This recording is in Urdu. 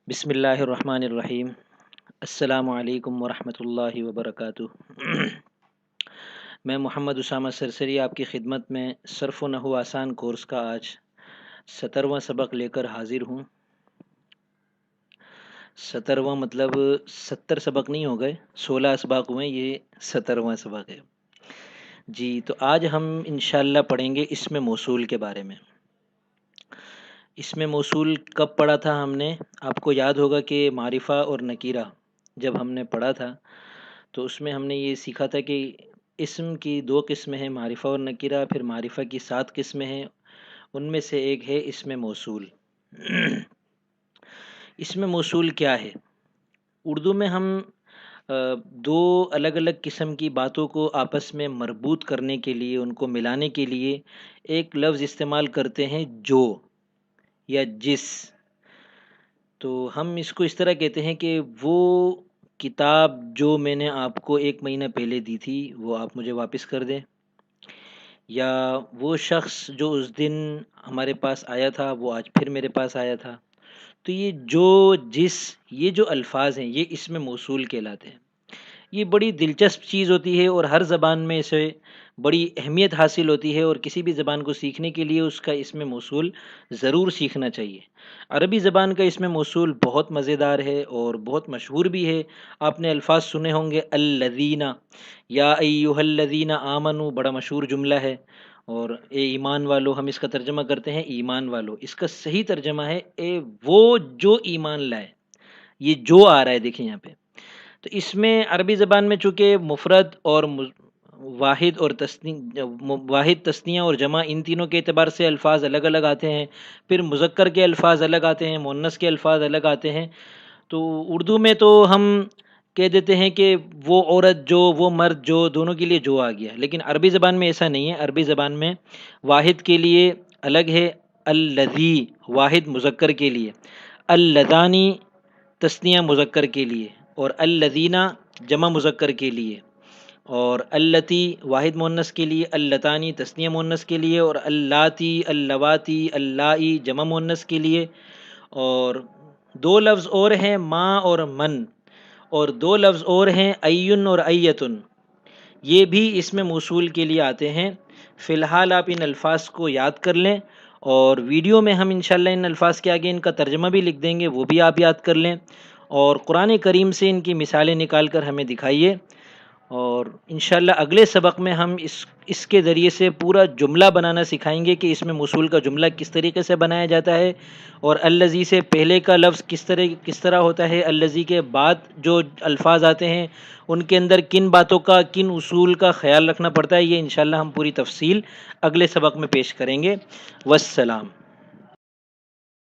بسم اللہ الرحمن الرحیم۔ السلام علیکم ورحمۃ اللہ وبرکاتہ۔ میں محمد اسامہ سرسری آپ کی خدمت میں صرف و نحو آسان کورس کا آج 17واں سبق لے کر حاضر ہوں۔ 17واں مطلب 70 سبق نہیں ہو گئے، 16 اسباق ہوئے، یہ 17واں سبق ہے جی۔ تو آج ہم انشاءاللہ پڑھیں گے اسم موصول کے بارے میں۔ اسم موصول کب پڑھا تھا ہم نے؟ آپ کو یاد ہوگا کہ معرفہ اور نکیرہ جب ہم نے پڑھا تھا تو اس میں ہم نے یہ سیکھا تھا کہ اسم کی 2 قسمیں ہیں، معرفہ اور نکیرہ، پھر معرفہ کی 7 قسمیں ہیں، ان میں سے ایک ہے اسم موصول۔ اسم موصول کیا ہے؟ اردو میں ہم 2 الگ الگ قسم کی باتوں کو آپس میں مربوط کرنے کے لیے، ان کو ملانے کے لیے ایک لفظ استعمال کرتے ہیں، جو یا جس۔ تو ہم اس کو اس طرح کہتے ہیں کہ وہ کتاب جو میں نے آپ کو 1 مہینہ پہلے دی تھی وہ آپ مجھے واپس کر دیں، یا وہ شخص جو اس دن ہمارے پاس آیا تھا وہ آج پھر میرے پاس آیا تھا۔ تو یہ جو، جس، یہ جو الفاظ ہیں یہ اسم موصول کہلاتے ہیں۔ یہ بڑی دلچسپ چیز ہوتی ہے اور ہر زبان میں اسے بڑی اہمیت حاصل ہوتی ہے، اور کسی بھی زبان کو سیکھنے کے لیے اس کا اسم موصول ضرور سیکھنا چاہیے۔ عربی زبان کا اسم موصول بہت مزیدار ہے اور بہت مشہور بھی ہے۔ آپ نے الفاظ سنے ہوں گے، الذین، یا ایھا الذین آمنوا، بڑا مشہور جملہ ہے، اور اے ایمان والو ہم اس کا ترجمہ کرتے ہیں ایمان والو۔ اس کا صحیح ترجمہ ہے اے وہ جو ایمان لائے۔ یہ جو آ رہا ہے دیکھیں یہاں پہ، تو اس میں عربی زبان میں چونکہ مفرد اور واحد تثنیہ اور جمع، ان تینوں کے اعتبار سے الفاظ الگ الگ آتے ہیں، پھر مذکر کے الفاظ الگ آتے ہیں، مؤنث کے الفاظ الگ آتے ہیں۔ تو اردو میں تو ہم کہہ دیتے ہیں کہ وہ عورت جو، وہ مرد جو، دونوں کے لیے جو آ گیا، لیکن عربی زبان میں ایسا نہیں ہے۔ عربی زبان میں واحد کے لیے الگ ہے الذی، واحد مذکر کے لیے، اللذانی تثنیہ مذکر کے لیے، اور الذین جمع مذکر کے لیے، اور اللتی واحد مؤنث کے لیے، اللتانی تثنیہ مؤنث کے لیے، اور اللاتی، اللواتی، اللائی جمع مؤنث کے لیے۔ اور 2 لفظ اور ہیں، ما اور من، اور 2 لفظ اور ہیں، ایٌ اور ایتن، یہ بھی اسم موصول کے لیے آتے ہیں۔ فی الحال آپ ان الفاظ کو یاد کر لیں، اور ویڈیو میں ہم انشاءاللہ ان الفاظ کے آگے ان کا ترجمہ بھی لکھ دیں گے، وہ بھی آپ یاد کر لیں، اور قرآن کریم سے ان کی مثالیں نکال کر ہمیں دکھائیے۔ اور انشاءاللہ اگلے سبق میں ہم اس کے ذریعے سے پورا جملہ بنانا سکھائیں گے کہ اسم موصول کا جملہ کس طریقے سے بنایا جاتا ہے، اور الذی سے پہلے کا لفظ کس طرح ہوتا ہے، الذی کے بعد جو الفاظ آتے ہیں ان کے اندر کن باتوں کا، کن اصول کا خیال رکھنا پڑتا ہے۔ یہ انشاءاللہ ہم پوری تفصیل اگلے سبق میں پیش کریں گے۔ والسلام۔